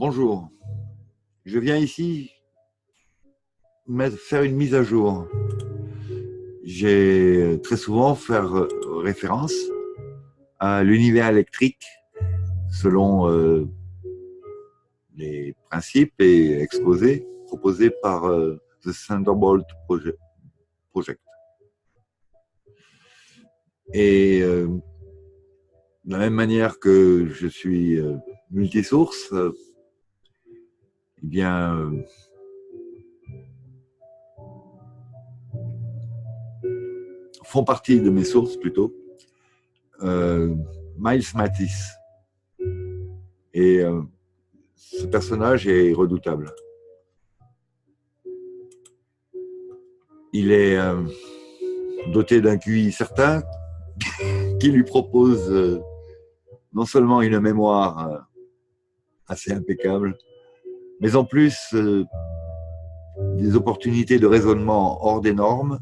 Bonjour, je viens ici faire une mise à jour. J'ai très souvent faire référence à l'univers électrique selon les principes et exposés proposés par The Thunderbolt Project. Et de la même manière que je suis multisource, eh bien, font partie de mes sources plutôt Miles Mattis. Et ce personnage est redoutable. Il est doté d'un QI certain qui lui propose non seulement une mémoire assez impeccable, mais en plus des opportunités de raisonnement hors des normes,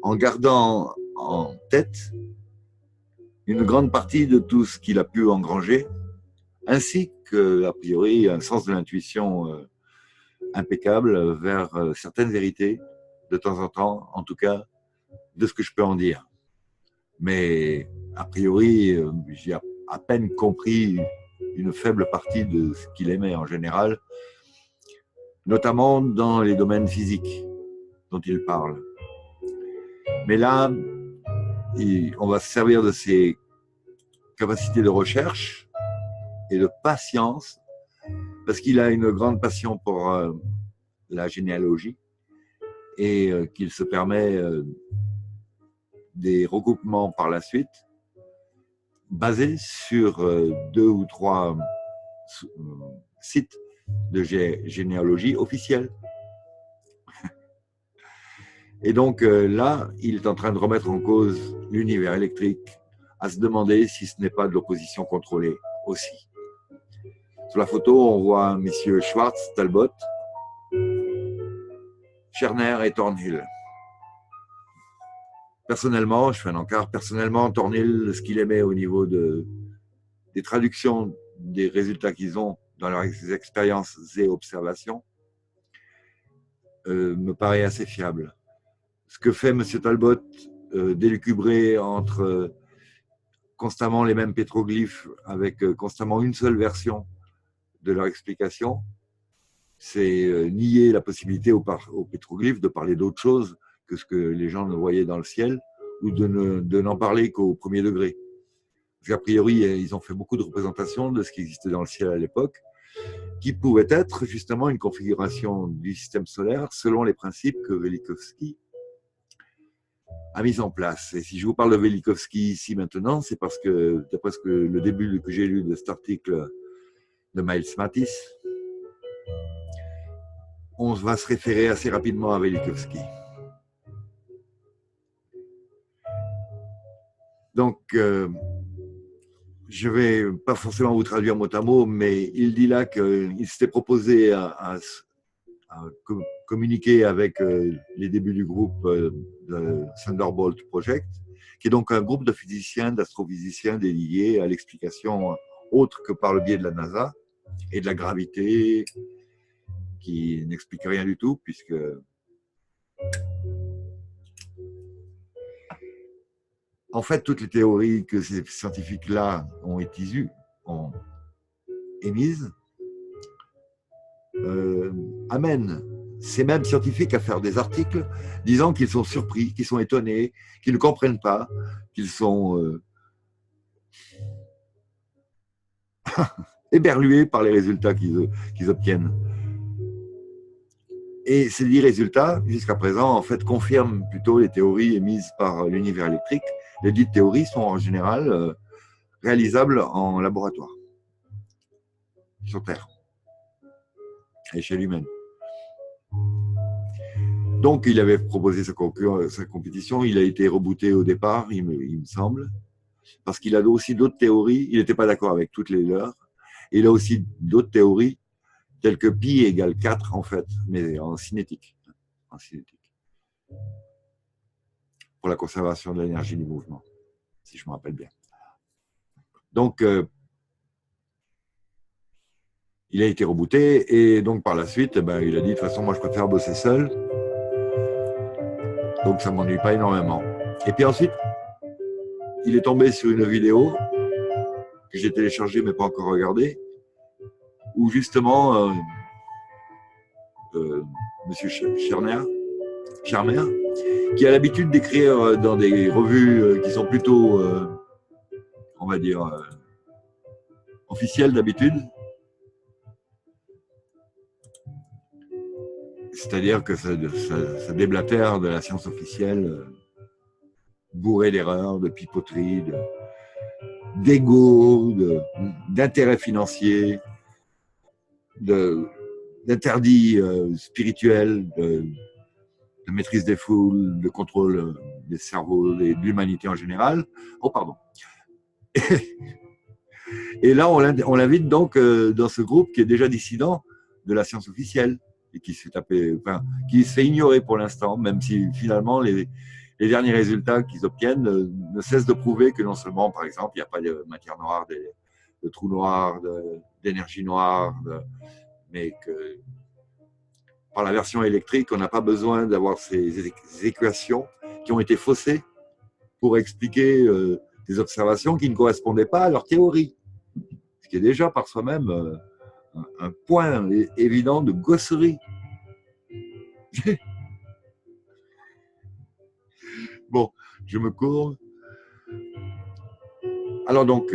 en gardant en tête une grande partie de tout ce qu'il a pu engranger, ainsi que, a priori, un sens de l'intuition impeccable vers certaines vérités, de temps en temps, en tout cas, de ce que je peux en dire. Mais a priori, j'ai à peine compris une faible partie de ce qu'il aimait en général, notamment dans les domaines physiques dont il parle. Mais là, on va se servir de ses capacités de recherche et de patience, parce qu'il a une grande passion pour la généalogie et qu'il se permet des regroupements par la suite, basés sur 2 ou 3 sites de généalogie officiels. Et donc là, il est en train de remettre en cause l'univers électrique, à se demander si ce n'est pas de l'opposition contrôlée aussi. Sur la photo, on voit messieurs Schwartz, Talbot, Scherner et Thornhill. Personnellement, je fais un encart, personnellement, Thornhill, ce qu'il aimait au niveau des traductions des résultats qu'ils ont dans leurs expériences et observations, me paraît assez fiable. Ce que fait M. Talbot, d'élucubrer entre constamment les mêmes pétroglyphes avec constamment une seule version de leur explication, c'est nier la possibilité aux pétroglyphes de parler d'autre chose que ce que les gens ne voyaient dans le ciel, ou de n'en parler qu'au premier degré. Parce qu'a priori, ils ont fait beaucoup de représentations de ce qui existait dans le ciel à l'époque, qui pouvait être justement une configuration du système solaire selon les principes que Velikovsky a mis en place. Et si je vous parle de Velikovsky ici maintenant, c'est parce que, d'après le début que j'ai lu de cet article de Miles Mattis, on va se référer assez rapidement à Velikovsky. Donc, je ne vais pas forcément vous traduire mot à mot, mais il dit là qu'il s'était proposé à communiquer avec les débuts du groupe de Thunderbolt Project, qui est donc un groupe de physiciens, d'astrophysiciens dédiés à l'explication autre que par le biais de la NASA et de la gravité, qui n'explique rien du tout, puisque en fait, toutes les théories que ces scientifiques-là ont émises, amènent ces mêmes scientifiques à faire des articles disant qu'ils sont surpris, qu'ils sont étonnés, qu'ils ne comprennent pas, qu'ils sont éberlués par les résultats qu'ils obtiennent. Et ces 10 résultats, jusqu'à présent, en fait, confirment plutôt les théories émises par l'univers électrique. Les dites théories sont en général réalisables en laboratoire, sur Terre, à échelle humaine. Donc, il avait proposé sa compétition. Il a été rebooté au départ, il me semble, parce qu'il a aussi d'autres théories. Il n'était pas d'accord avec toutes les leurs. Et il a aussi d'autres théories, telles que pi égale 4, en fait, mais en cinétique. Pour la conservation de l'énergie du mouvement, si je me rappelle bien. Donc, il a été rebooté et donc par la suite, ben, il a dit de toute façon, moi je préfère bosser seul. Donc ça ne m'ennuie pas énormément. Et puis ensuite, il est tombé sur une vidéo que j'ai téléchargée mais pas encore regardée, où justement, Monsieur Charner, qui a l'habitude d'écrire dans des revues qui sont plutôt, on va dire, officielles d'habitude. C'est-à-dire que ça déblatère de la science officielle, bourré d'erreurs, de pipoteries, d'ego, d'intérêts financiers, d'interdits spirituels, de maîtrise des foules, de contrôle des cerveaux et de l'humanité en général. Oh, pardon. Et là, on l'invite donc dans ce groupe qui est déjà dissident de la science officielle et qui s'est tapé, enfin, qui se fait ignorer pour l'instant, même si finalement les derniers résultats qu'ils obtiennent ne cessent de prouver que non seulement, par exemple, il n'y a pas de matière noire, de trous noirs, d'énergie noire, mais que par la version électrique, on n'a pas besoin d'avoir ces équations qui ont été faussées pour expliquer des observations qui ne correspondaient pas à leur théorie. Ce qui est déjà par soi-même un point évident de gosserie. Bon, je me courbe. Alors donc,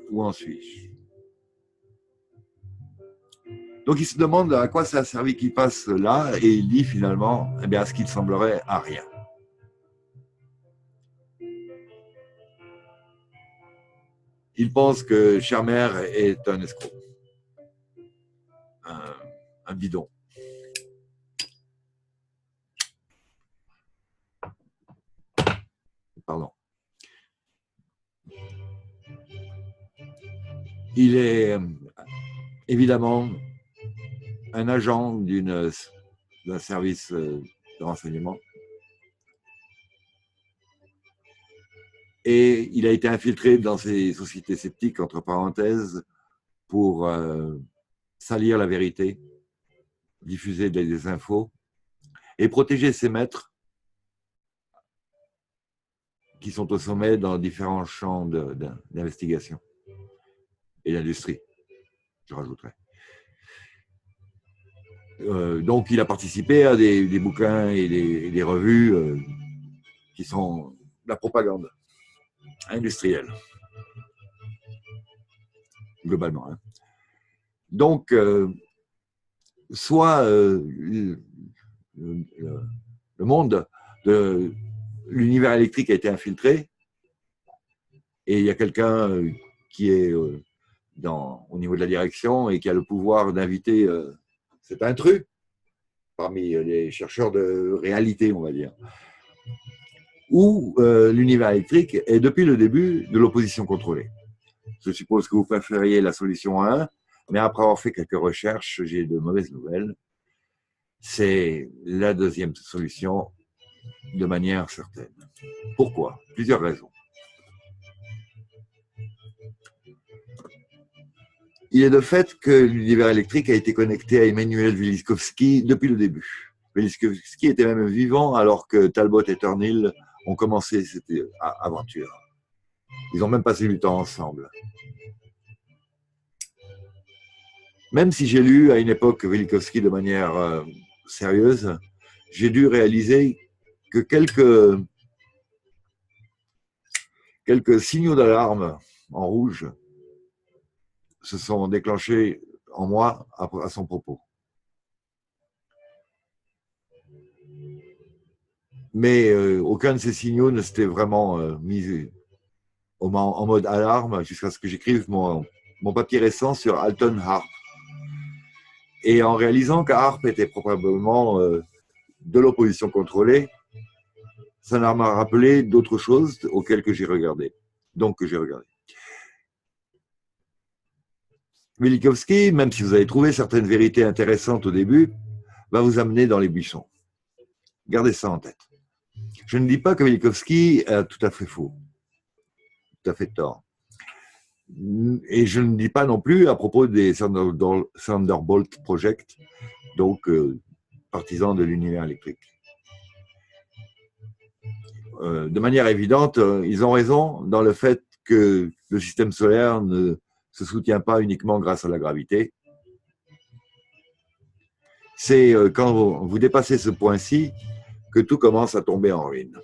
où en suis-je? Donc il se demande à quoi ça a servi qu'il passe là, et il dit finalement, eh bien, à ce qu'il semblerait à rien. Il pense que Charmer est un escroc, un bidon. Pardon. Il est évidemment un agent d'un service de renseignement. Et il a été infiltré dans ces sociétés sceptiques, entre parenthèses, pour salir la vérité, diffuser des infos et protéger ses maîtres qui sont au sommet dans différents champs d'investigation et d'industrie, je rajouterais. Donc, il a participé à des bouquins et des revues qui sont la propagande industrielle, globalement. Hein. Donc, soit le monde de l'univers électrique a été infiltré et il y a quelqu'un qui est au niveau de la direction et qui a le pouvoir d'inviter cet intrus parmi les chercheurs de réalité, on va dire. Ou l'univers électrique est depuis le début de l'opposition contrôlée. Je suppose que vous préfériez la solution 1, mais après avoir fait quelques recherches, j'ai de mauvaises nouvelles. C'est la deuxième solution de manière certaine. Pourquoi? Plusieurs raisons. Il est de fait que l'univers électrique a été connecté à Emmanuel Veličkovský depuis le début. Veličkovský était même vivant alors que Talbot et Thornhill ont commencé cette aventure. Ils n'ont même passé du temps ensemble. Même si j'ai lu à une époque Veličkovský de manière sérieuse, j'ai dû réaliser que quelques signaux d'alarme en rouge se sont déclenchés en moi à son propos. Mais aucun de ces signaux ne s'était vraiment mis en mode alarme jusqu'à ce que j'écrive mon papier récent sur Alton Harp. Et en réalisant qu'Harp était probablement de l'opposition contrôlée, ça m'a rappelé d'autres choses auxquelles j'ai regardé. Veličkovský, même si vous avez trouvé certaines vérités intéressantes au début, va vous amener dans les buissons. Gardez ça en tête. Je ne dis pas que Veličkovský a tout à fait faux. tout à fait tort. Et je ne dis pas non plus à propos des Thunderbolt Project, donc partisans de l'univers électrique. De manière évidente, ils ont raison dans le fait que le système solaire ne se soutient pas uniquement grâce à la gravité. C'est quand vous dépassez ce point-ci que tout commence à tomber en ruine.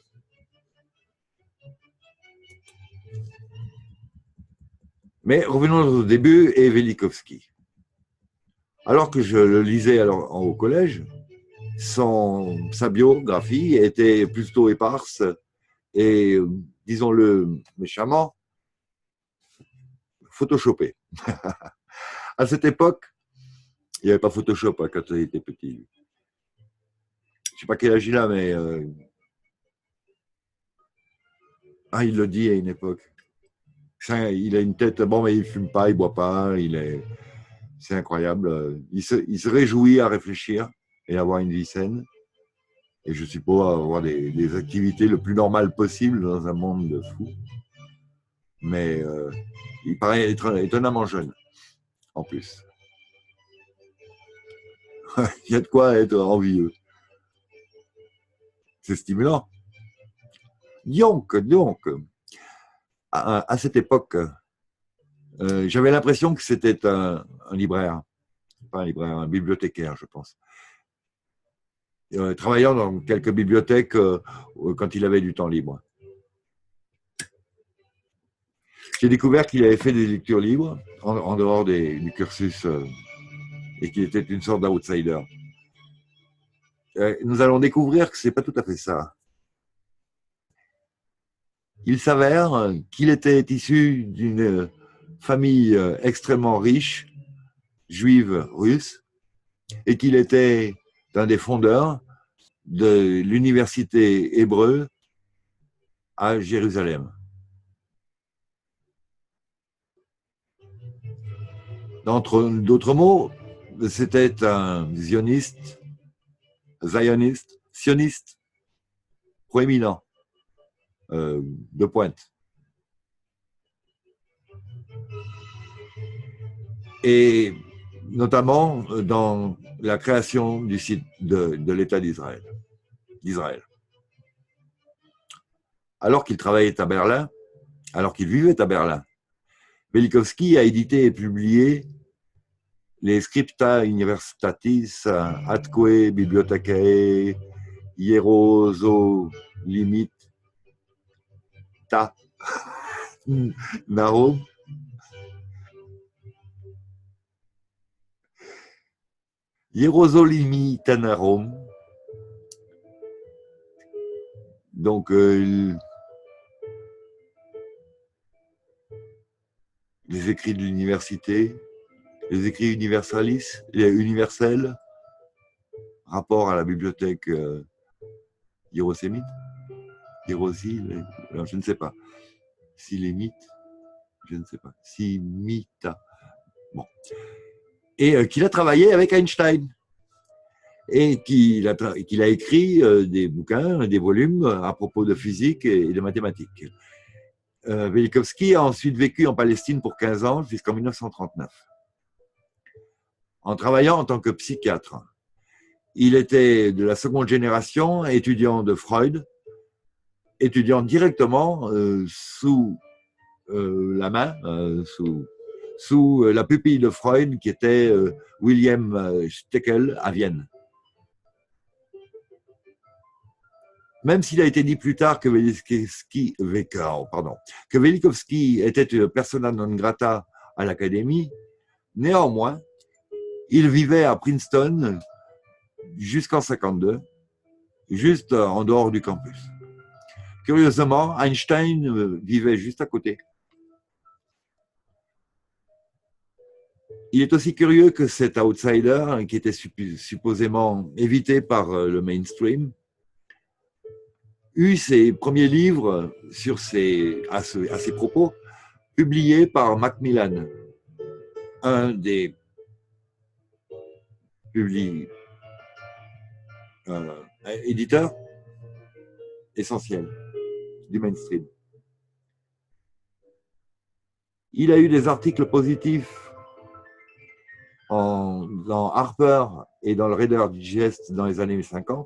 Mais revenons au début et Velikovsky. Alors que je le lisais au collège, sa biographie était plutôt éparse et, disons-le méchamment, photoshopée. À cette époque, il n'y avait pas Photoshop quand il était petit. Je ne sais pas quel âge il a, mais il le dit à une époque. Il a une tête, bon, mais il ne fume pas, il ne boit pas, c'est incroyable. Il se réjouit à réfléchir et à avoir une vie saine. Et je suppose avoir des activités le plus normales possible dans un monde de fous. Mais il paraît être étonnamment jeune, en plus. Il y a de quoi être envieux. C'est stimulant. Donc, à cette époque, j'avais l'impression que c'était un libraire, pas un libraire, un bibliothécaire, je pense. Travaillant dans quelques bibliothèques quand il avait du temps libre. J'ai découvert qu'il avait fait des lectures libres en dehors du cursus et qu'il était une sorte d'outsider. Nous allons découvrir que ce n'est pas tout à fait ça. Il s'avère qu'il était issu d'une famille extrêmement riche, juive russe, et qu'il était un des fondeurs de l'université hébreu à Jérusalem. D'autres mots, c'était un zioniste, sioniste proéminent, de pointe. Et notamment dans la création du site de l'État d'Israël. Alors qu'il travaillait à Berlin, alors qu'il vivait à Berlin, Velikovsky a édité et publié les Scripta Universitatis Atque Bibliothecae Hierosolimita Narum. Hierosolimita Narum. Donc, les écrits de l'université, les écrits universels, rapport à la bibliothèque hiérosémite, je ne sais pas. Silémite, je ne sais pas. Simita. Bon. Et qu'il a travaillé avec Einstein. Et qu'il a écrit des bouquins, des volumes à propos de physique et de mathématiques. Velikovsky a ensuite vécu en Palestine pour 15 ans jusqu'en 1939. En travaillant en tant que psychiatre. Il était de la seconde génération, étudiant de Freud, étudiant directement sous la main, sous la pupille de Freud, qui était William Steckel à Vienne. Même s'il a été dit plus tard que Velikovsky était une persona non grata à l'Académie, néanmoins, il vivait à Princeton jusqu'en 1952, juste en dehors du campus. Curieusement, Einstein vivait juste à côté. Il est aussi curieux que cet outsider, qui était supposément évité par le mainstream, eut ses premiers livres à ses propos publiés par Macmillan, un des éditeurs essentiels du mainstream. Il a eu des articles positifs dans Harper et dans le Reader's Digest dans les années 50.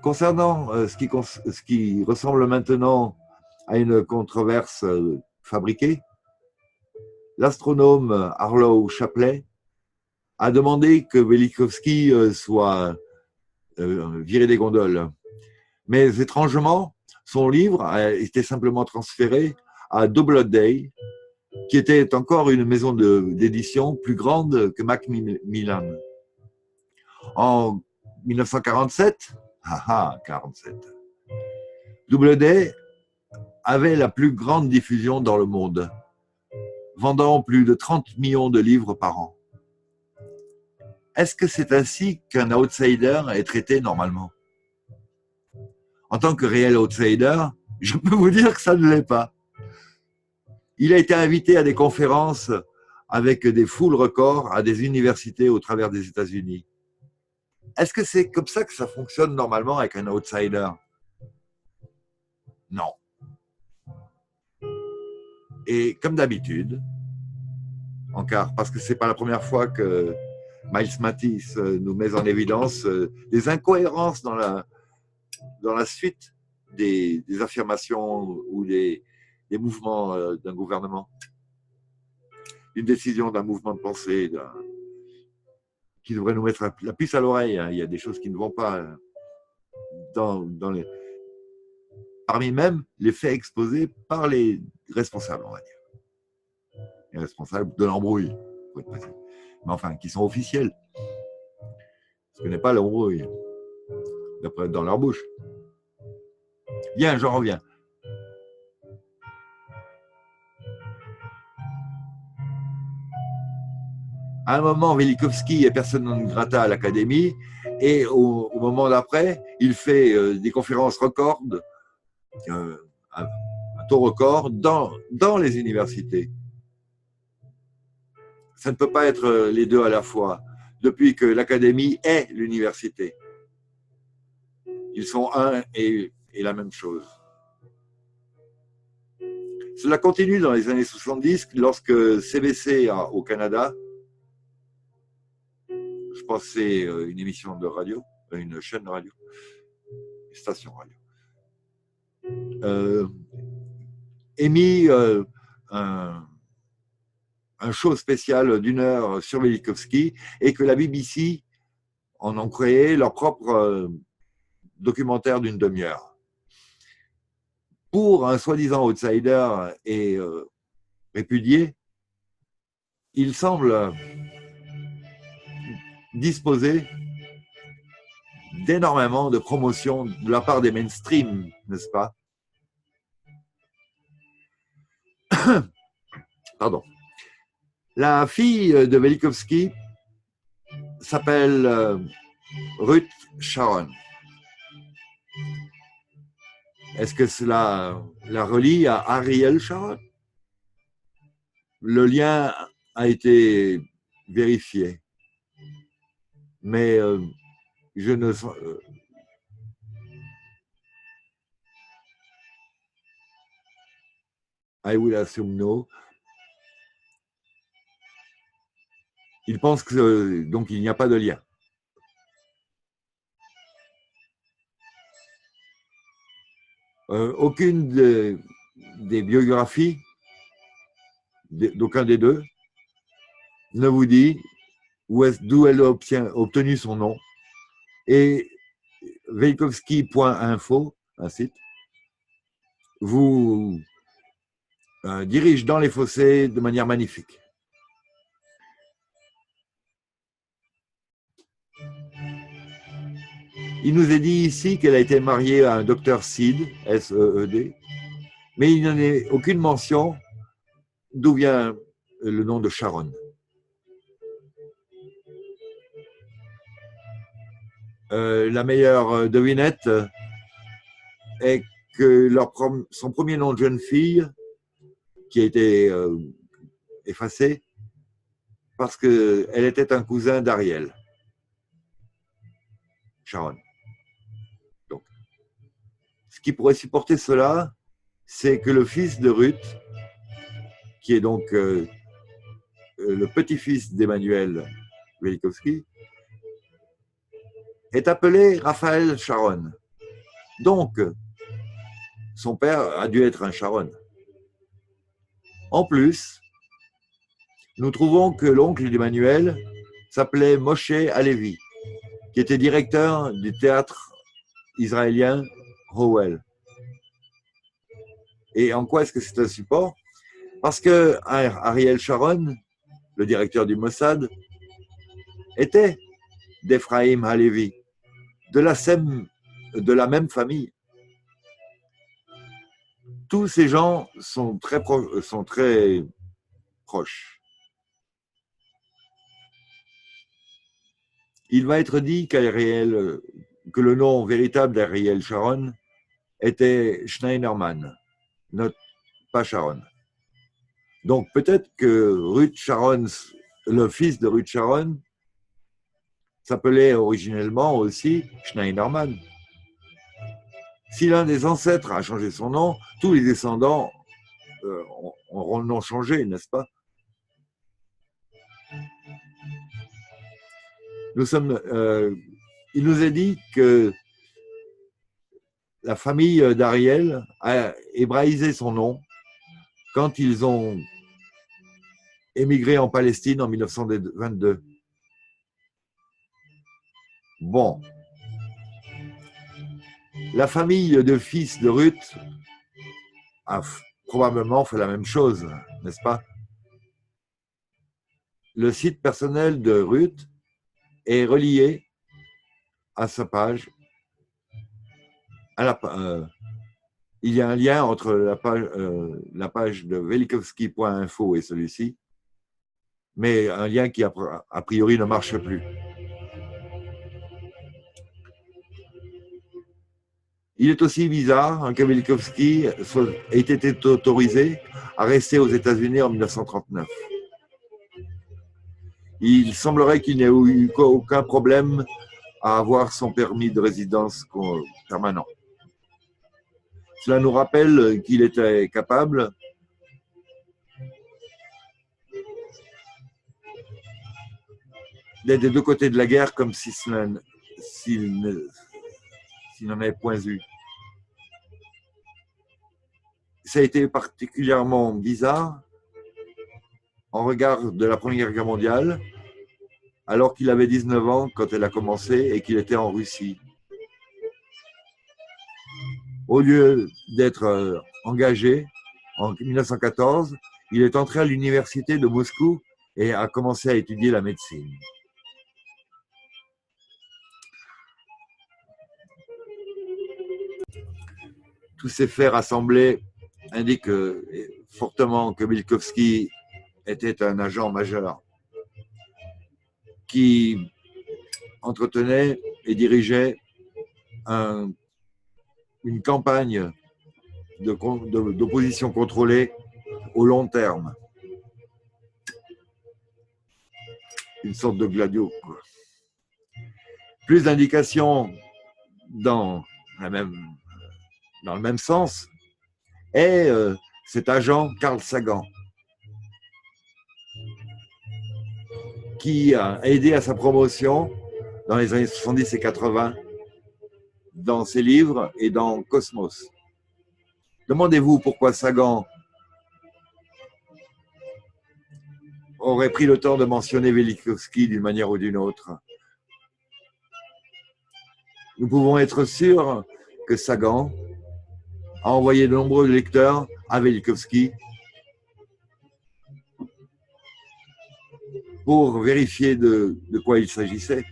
Concernant ce qui ressemble maintenant à une controverse fabriquée, l'astronome Arlo Shapley a demandé que Velikovsky soit viré des gondoles. Mais étrangement, son livre a été simplement transféré à Doubleday, qui était encore une maison d'édition plus grande que Macmillan. En 1947, 47, Doubleday avait la plus grande diffusion dans le monde, vendant plus de 30 millions de livres par an. Est-ce que c'est ainsi qu'un outsider est traité normalement? En tant que réel outsider, je peux vous dire que ça ne l'est pas. Il a été invité à des conférences avec des foules records à des universités au travers des États-Unis. Est-ce que c'est comme ça que ça fonctionne normalement avec un outsider? Non. Et comme d'habitude, parce que ce n'est pas la première fois que Miles Mattis nous met en évidence des incohérences dans la suite des affirmations ou des mouvements d'un gouvernement, une décision d'un mouvement de pensée, qui devrait nous mettre la puce à l'oreille. Il y a des choses qui ne vont pas parmi même les faits exposés par les responsables, on va dire. Les responsables de l'embrouille, pour être précis. Mais enfin, qui sont officiels. Ce n'est pas l'embrouille, dans leur bouche. Bien, j'en reviens. À un moment, Velikovsky est persona non grata à l'Académie, et au moment d'après, il fait des conférences records, un taux record dans les universités. Ça ne peut pas être les deux à la fois, depuis que l'Académie est l'université. Ils sont un et la même chose. Cela continue dans les années 70, lorsque CBC au Canada, je pense que c'est une émission de radio, une chaîne de radio, une station radio, émis un show spécial d'1 heure sur Velikovsky, et que la BBC en ont créé leur propre documentaire d'1 demi-heure. Pour un soi-disant outsider et répudié, il semble disposer d'énormément de promotion de la part des mainstream, n'est-ce pas? Pardon. La fille de Velikovsky s'appelle Ruth Sharon. Est-ce que cela la relie à Ariel Sharon? Le lien a été vérifié, mais je ne I will assume no. Il pense que donc il n'y a pas de lien. Aucune des biographies d'aucun des deux ne vous dit d'où elle a obtenu son nom. Et Velikovsky.info, un site, vous dirige dans les fossés de manière magnifique. Il nous est dit ici qu'elle a été mariée à un docteur Seed, S-E-E-D, mais il n'y en a aucune mention d'où vient le nom de Sharon. La meilleure devinette est que son premier nom de jeune fille, qui a été effacé, parce qu'elle était un cousin d'Ariel. Sharon. Donc, ce qui pourrait supporter cela, c'est que le fils de Ruth, qui est donc le petit-fils d'Emmanuel Velikovsky, est appelé Raphaël Sharon. Donc, son père a dû être un Sharon. En plus, nous trouvons que l'oncle d'Emmanuel s'appelait Moshe Alevi, qui était directeur du théâtre israélien Howell. Et en quoi est-ce que c'est un support? Parce que Ariel Sharon, le directeur du Mossad, était d'Ephraim Halevi, de la même famille. Tous ces gens sont très proches. Il va être dit que le nom véritable d'Ariel Sharon était Schneiderman, pas Sharon. Donc peut-être que Ruth Sharon, le fils de Ruth Sharon, s'appelait originellement aussi Schneiderman. Si l'un des ancêtres a changé son nom, tous les descendants auront le nom changé, n'est-ce pas? Il nous est dit que la famille d'Ariel a hébraïsé son nom quand ils ont émigré en Palestine en 1922. Bon. La famille de fils de Ruth a probablement fait la même chose, n'est-ce pas? Le site personnel de Ruth est relié à sa page. Il y a un lien entre la page de velikovsky.info et celui-ci, mais un lien qui a priori ne marche plus. Il est aussi bizarre que Velikovsky ait été autorisé à rester aux États-Unis en 1939. Il semblerait qu'il n'ait eu aucun problème à avoir son permis de résidence permanent. Cela nous rappelle qu'il était capable d'être des deux côtés de la guerre comme s'il n'en avait point eu. Ça a été particulièrement bizarre en regard de la Première Guerre mondiale, alors qu'il avait 19 ans quand elle a commencé et qu'il était en Russie. Au lieu d'être engagé en 1914, il est entré à l'université de Moscou et a commencé à étudier la médecine. Tous ces faits rassemblés indiquent fortement que Velikovsky était un agent majeur qui entretenait et dirigeait une campagne d'opposition contrôlée au long terme. Une sorte de gladio, quoi. Plus d'indications dans le même sens est cet agent Carl Sagan qui a aidé à sa promotion dans les années 70 et 80 dans ses livres et dans Cosmos. Demandez-vous pourquoi Sagan aurait pris le temps de mentionner Velikovsky d'une manière ou d'une autre. Nous pouvons être sûrs que Sagan a envoyé de nombreux lecteurs à Velikovsky pour vérifier de quoi il s'agissait,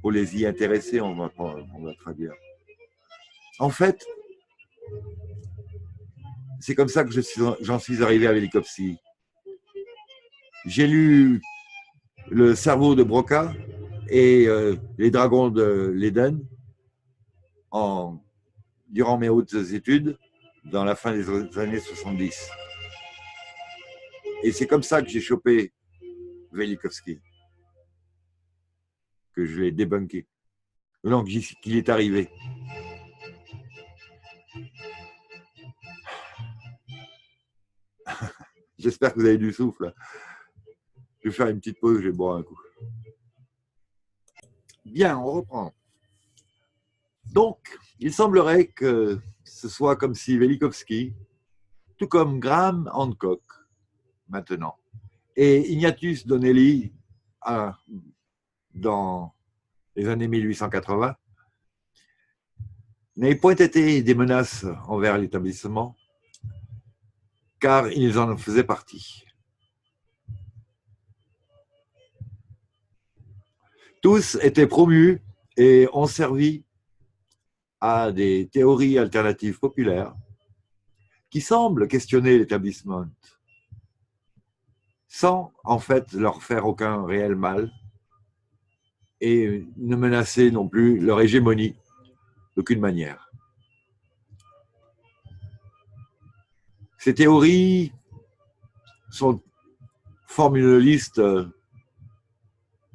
pour les y intéresser, on va traduire. En fait, c'est comme ça que j'en suis arrivé à Velikovsky. J'ai lu Le cerveau de Broca et Les dragons de l'Éden durant mes hautes études, dans la fin des années 70. Et c'est comme ça que j'ai chopé Velikovsky, que je l'ai débunké. Donc, qu'il est arrivé. J'espère que vous avez du souffle. Je vais faire une petite pause, je vais boire un coup. Bien, on reprend. Donc, il semblerait que ce soit comme si Velikovsky, tout comme Graham Hancock, maintenant, et Ignatius Donnelly, dans les années 1880, n'aient point été des menaces envers l'établissement, car ils en faisaient partie. Tous étaient promus et ont servi à des théories alternatives populaires qui semblent questionner l'établissement sans en fait leur faire aucun réel mal et ne menacer non plus leur hégémonie d'aucune manière. Ces théories forment une liste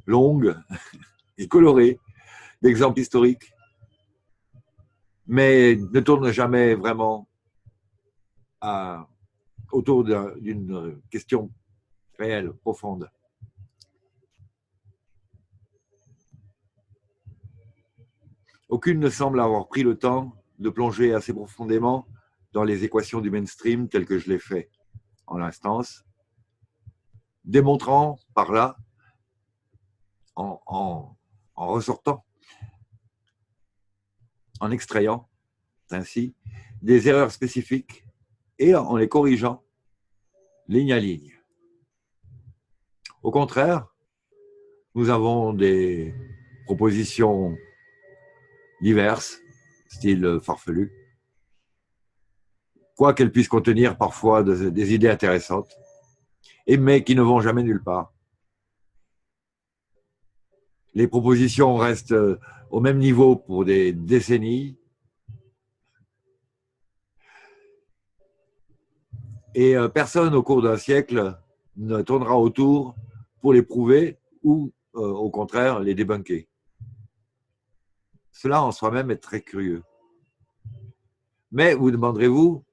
longue et colorée d'exemples historiques, mais ne tournent jamais vraiment autour d'une question réelle, profonde. Aucune ne semble avoir pris le temps de plonger assez profondément dans les équations du mainstream telles que je l'ai fait en l'instance, démontrant par là, en ressortant, en extrayant ainsi des erreurs spécifiques et en les corrigeant ligne à ligne. Au contraire, nous avons des propositions diverses, style farfelu, quoi qu'elles puissent contenir parfois des idées intéressantes, mais qui ne vont jamais nulle part. Les propositions restent au même niveau pour des décennies, et personne au cours d'un siècle ne tournera autour pour les prouver ou, au contraire, les débunker. Cela en soi-même est très curieux. Mais vous demanderez-vous,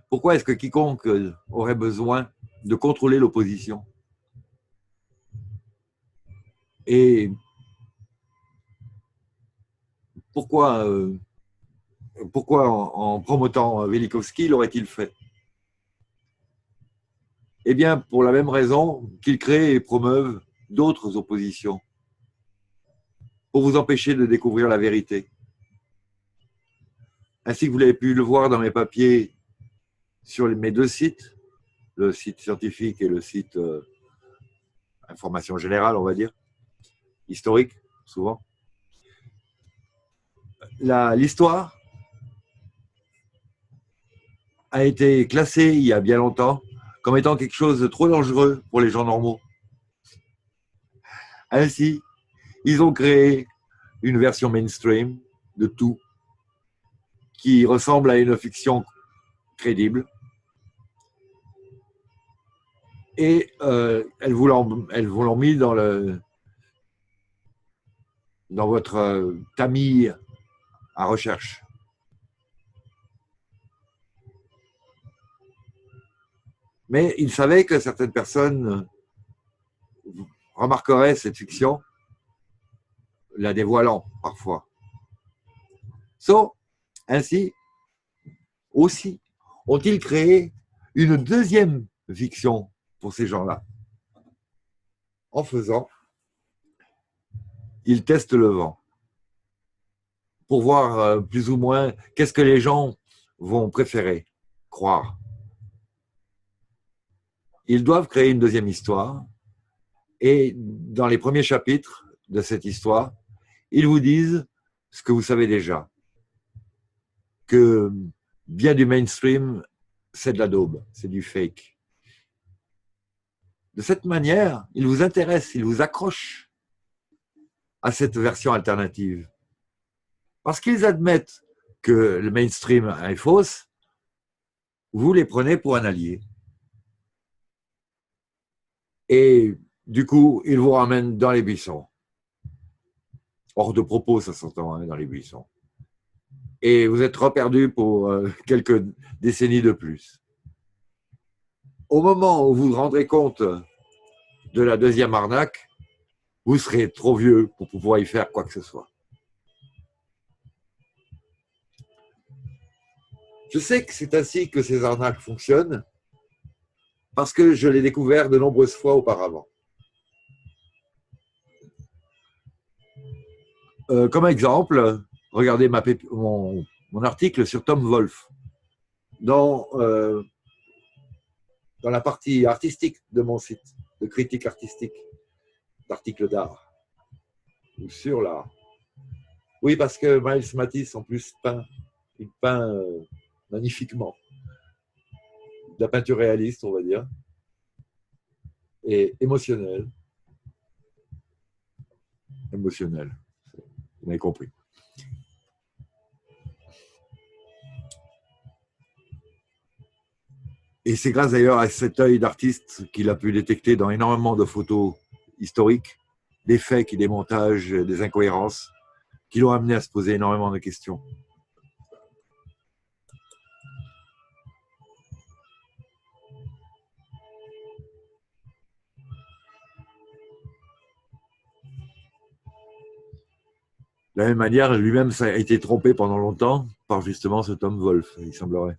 pourquoi est-ce que quiconque aurait besoin de contrôler l'opposition? Et pourquoi en promotant Velikovsky l'aurait-il fait? Eh bien, pour la même raison qu'il crée et promeuve d'autres oppositions, pour vous empêcher de découvrir la vérité. Ainsi que vous l'avez pu le voir dans mes papiers sur mes deux sites, le site scientifique et le site information générale, on va dire, historique, souvent. L'histoire a été classée il y a bien longtemps comme étant quelque chose de trop dangereux pour les gens normaux. Ainsi, ils ont créé une version mainstream de tout qui ressemble à une fiction crédible. Et elles vous l'ont mis dans votre tamis à recherche. Mais ils savaient que certaines personnes remarqueraient cette fiction, la dévoilant parfois. Ainsi, aussi, ont-ils créé une deuxième fiction pour ces gens-là. En faisant, ils testent le vent pour voir plus ou moins qu'est-ce que les gens vont préférer croire. Ils doivent créer une deuxième histoire et dans les premiers chapitres de cette histoire, ils vous disent ce que vous savez déjà, que bien du mainstream, c'est de la daube, c'est du fake. De cette manière, ils vous intéressent, ils vous accrochent à cette version alternative. Parce qu'ils admettent que le mainstream est fausse, vous les prenez pour un allié. Et du coup, ils vous ramènent dans les buissons. Hors de propos, ça s'entend, hein, dans les buissons. Et vous êtes reperdu pour quelques décennies de plus. au moment où vous vous rendrez compte de la deuxième arnaque, vous serez trop vieux pour pouvoir y faire quoi que ce soit. Je sais que c'est ainsi que ces arnaques fonctionnent parce que je l'ai découvert de nombreuses fois auparavant. Comme exemple, regardez mon article sur Tom Wolfe. Dans la partie artistique de mon site, de critique artistique, d'articles d'art, ou sur l'art. Oui, parce que Miles Matisse, en plus, il peint magnifiquement. De la peinture réaliste, on va dire, et émotionnelle. Émotionnelle, vous avez compris. Et c'est grâce d'ailleurs à cet œil d'artiste qu'il a pu détecter dans énormément de photos historiques des faits, des montages, des incohérences qui l'ont amené à se poser énormément de questions. De la même manière, lui-même a été trompé pendant longtemps par justement ce Tom Wolfe, il semblerait.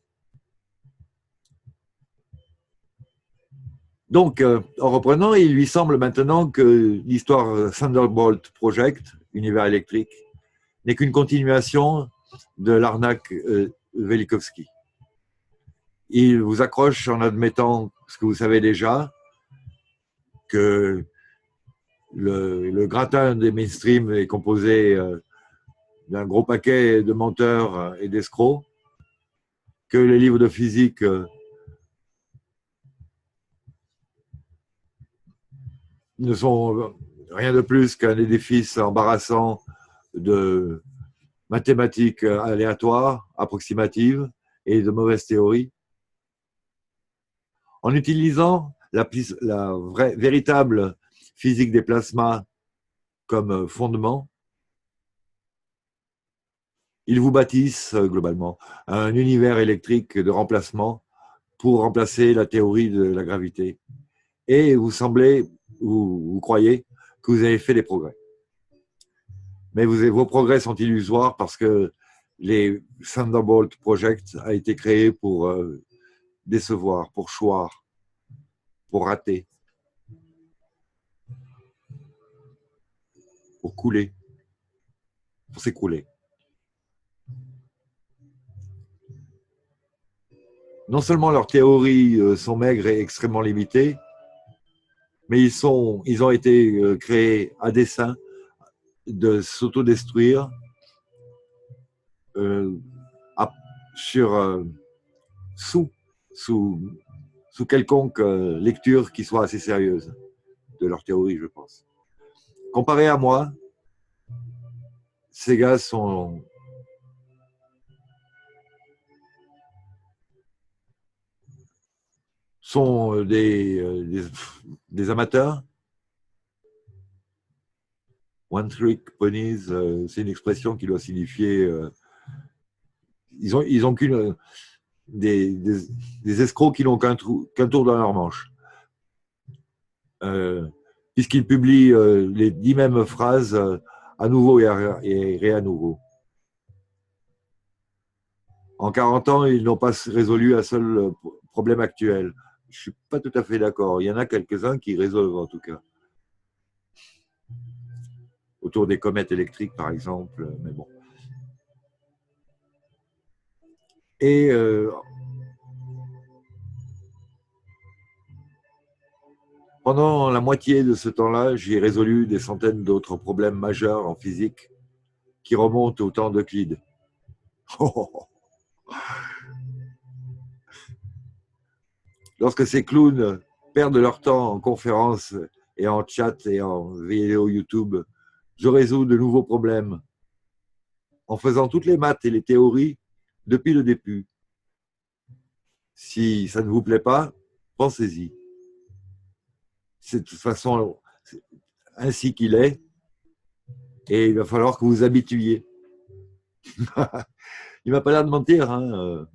Donc, en reprenant, il lui semble maintenant que l'histoire Thunderbolt Project, univers électrique, n'est qu'une continuation de l'arnaque Velikovsky. Il vous accroche en admettant ce que vous savez déjà, que le gratin des mainstream est composé d'un gros paquet de menteurs et d'escrocs, que les livres de physique ne sont rien de plus qu'un édifice embarrassant de mathématiques aléatoires, approximatives et de mauvaises théories. En utilisant la véritable physique des plasmas comme fondement, ils vous bâtissent globalement un univers électrique de remplacement pour remplacer la théorie de la gravité. Et vous croyez que vous avez fait des progrès. Mais vos progrès sont illusoires parce que les Thunderbolt Project a été créé pour décevoir, pour choir, pour rater, pour couler, pour s'écrouler. Non seulement leurs théories sont maigres et extrêmement limitées, mais ils ont été créés à dessein de s'autodestruire sous quelconque lecture qui soit assez sérieuse de leur théorie, je pense. Comparé à moi, ces gars sont des amateurs. One trick ponies, c'est une expression qui doit signifier ils ont qu'une des escrocs qui n'ont qu'un tour dans leur manche. Puisqu'ils publient les 10 mêmes phrases à nouveau et à nouveau. En 40 ans, ils n'ont pas résolu un seul problème actuel. Je ne suis pas tout à fait d'accord. Il y en a quelques-uns qui résolvent en tout cas. Autour des comètes électriques, par exemple, mais bon. Et pendant la moitié de ce temps-là, j'ai résolu des centaines d'autres problèmes majeurs en physique qui remontent au temps d'Euclide. Lorsque ces clowns perdent leur temps en conférences et en chat et en vidéo YouTube, je résous de nouveaux problèmes en faisant toutes les maths et les théories depuis le début. Si ça ne vous plaît pas, pensez-y. C'est de toute façon ainsi qu'il est et il va falloir que vous vous habituiez. Il m'a pas l'air de mentir, hein.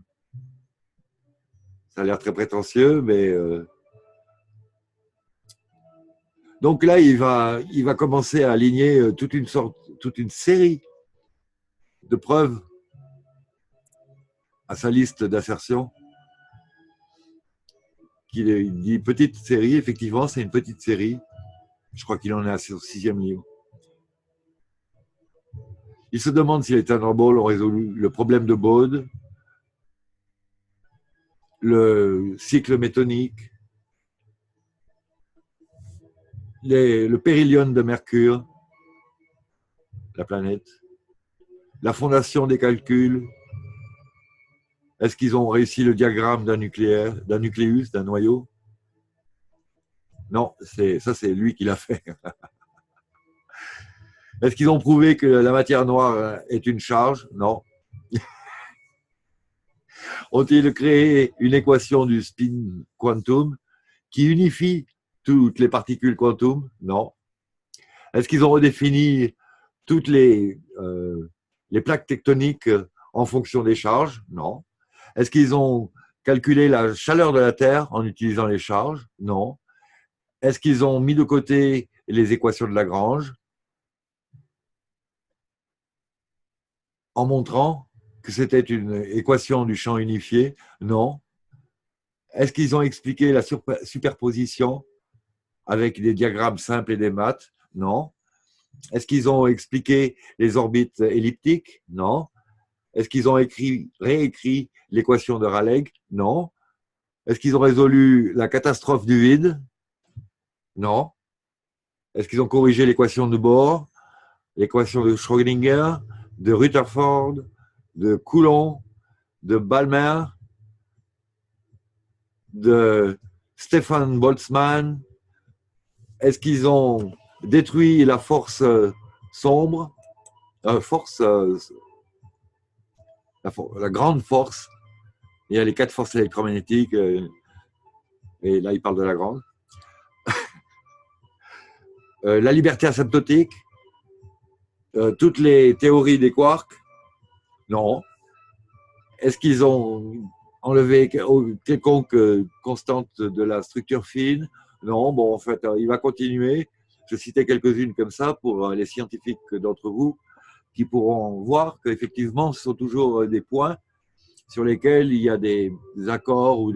Ça a l'air très prétentieux, mais... Donc là, il va commencer à aligner toute une série de preuves à sa liste d'assertions. Il dit petite série, effectivement, c'est une petite série. Je crois qu'il en est à son 6e livre. Il se demande si les Thunderbolts ont résolu le problème de Bode, le cycle métonique, le pérhélion de Mercure, la planète, la fondation des calculs. Est-ce qu'ils ont réussi le diagramme d'un nucléus, d'un noyau? Non, ça c'est lui qui l'a fait. Est-ce qu'ils ont prouvé que la matière noire est une charge? Non. Ont-ils créé une équation du spin quantum qui unifie toutes les particules quantum? Non. Est-ce qu'ils ont redéfini toutes les plaques tectoniques en fonction des charges? Non. Est-ce qu'ils ont calculé la chaleur de la Terre en utilisant les charges? Non. Est-ce qu'ils ont mis de côté les équations de Lagrange en montrant que c'était une équation du champ unifié? Non. Est-ce qu'ils ont expliqué la superposition avec des diagrammes simples et des maths? Non. Est-ce qu'ils ont expliqué les orbites elliptiques? Non. Est-ce qu'ils ont réécrit l'équation de Raleigh? Non. Est-ce qu'ils ont résolu la catastrophe du vide? Non. Est-ce qu'ils ont corrigé l'équation de Bohr, l'équation de Schrödinger, de Rutherford, de Coulomb, de Balmer, de Stefan Boltzmann? Est-ce qu'ils ont détruit la force sombre, la grande force? Il y a les 4 forces électromagnétiques, et là il parle de la grande. La liberté asymptotique, toutes les théories des quarks? Non. Est-ce qu'ils ont enlevé quelconque constante de la structure fine? Non. Bon, en fait, il va continuer. Je citais quelques-unes comme ça pour les scientifiques d'entre vous qui pourront voir qu'effectivement, ce sont toujours des points sur lesquels il y a des accords ou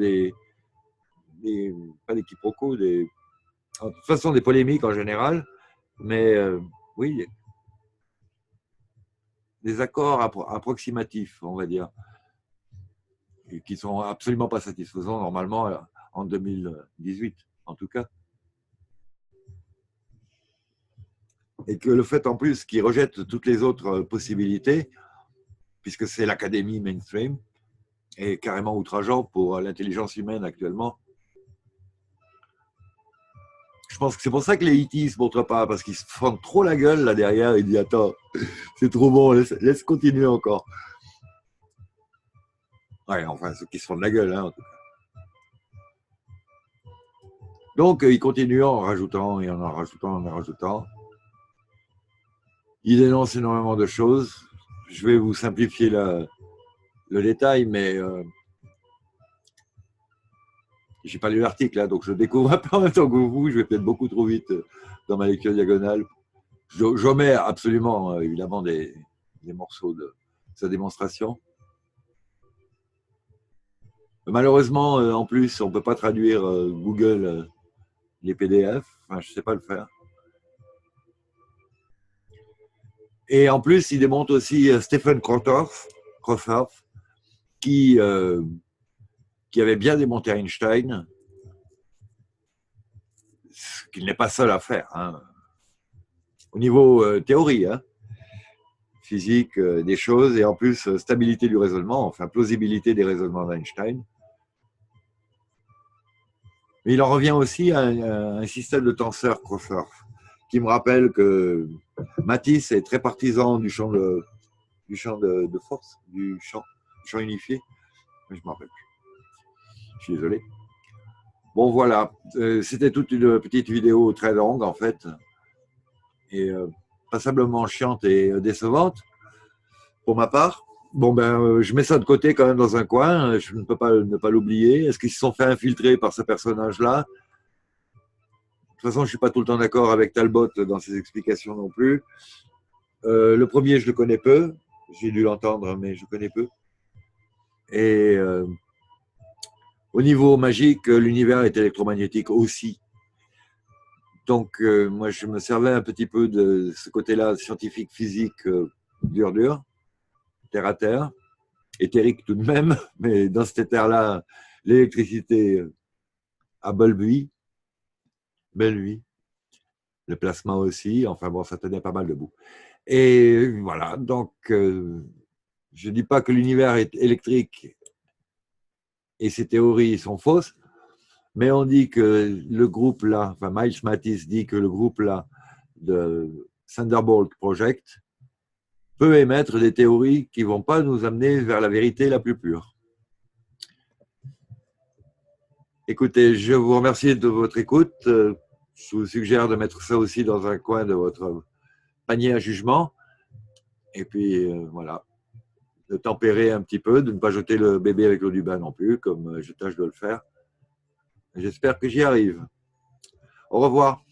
pas des quiproquos, de toute façon des polémiques en général, mais oui, des accords approximatifs, on va dire, et qui sont absolument pas satisfaisants normalement en 2018, en tout cas. Et que le fait en plus qu'ils rejettent toutes les autres possibilités, puisque c'est l'académie mainstream, est carrément outrageant pour l'intelligence humaine actuellement. Je pense que c'est pour ça que les E.T. ne se montrent pas, parce qu'ils se font trop la gueule là derrière. Ils disent attends, c'est trop bon, laisse continuer encore. Ouais, enfin, ceux qui se font de la gueule, hein, en tout cas. Donc, ils continuent en rajoutant et en rajoutant. Ils dénoncent énormément de choses. Je vais vous simplifier le détail, mais j'ai pas lu l'article, là, donc je découvre un peu en même temps que vous. Je vais peut-être beaucoup trop vite dans ma lecture diagonale. J'omets absolument, évidemment, des morceaux de sa démonstration. Malheureusement, en plus, on ne peut pas traduire Google les PDF. Enfin, je ne sais pas le faire. Et en plus, il démontre aussi Stephen Krotoff, qui avait bien démonté Einstein, ce qu'il n'est pas seul à faire. Hein. Au niveau théorie, hein, physique des choses, et en plus stabilité du raisonnement, enfin plausibilité des raisonnements d'Einstein. Mais il en revient aussi à un système de tenseurs Krotoff, qui me rappelle que Matisse est très partisan du champ de force, du champ unifié. Mais je ne me rappelle plus. Je suis désolé. Bon, voilà. C'était toute une petite vidéo très longue, en fait, et passablement chiante et décevante, pour ma part. Bon, ben, je mets ça de côté quand même dans un coin. Je ne peux pas ne pas l'oublier. Est-ce qu'ils se sont fait infiltrer par ce personnage-là? De toute façon, je ne suis pas tout le temps d'accord avec Talbot dans ses explications non plus. Le premier, je le connais peu. J'ai dû l'entendre, mais je connais peu. Et au niveau magique, l'univers est électromagnétique aussi. Donc, moi, je me servais un petit peu de ce côté-là scientifique, physique, dur, dur, terre à terre, éthérique tout de même, mais dans cette terre-là, l'électricité à Bellevue, Bellevue, le plasma aussi, enfin bon, ça tenait pas mal debout. Et voilà, donc, je ne dis pas que l'univers est électrique et ses théories sont fausses, mais on dit que le groupe là, enfin Miles Mattis dit que le groupe là de Thunderbolt Project peut émettre des théories qui ne vont pas nous amener vers la vérité la plus pure. Écoutez, je vous remercie de votre écoute. Je vous suggère de mettre ça aussi dans un coin de votre panier à jugement. Et puis, voilà, de tempérer un petit peu, de ne pas jeter le bébé avec l'eau du bain non plus, comme je tâche de le faire. J'espère que j'y arrive. Au revoir.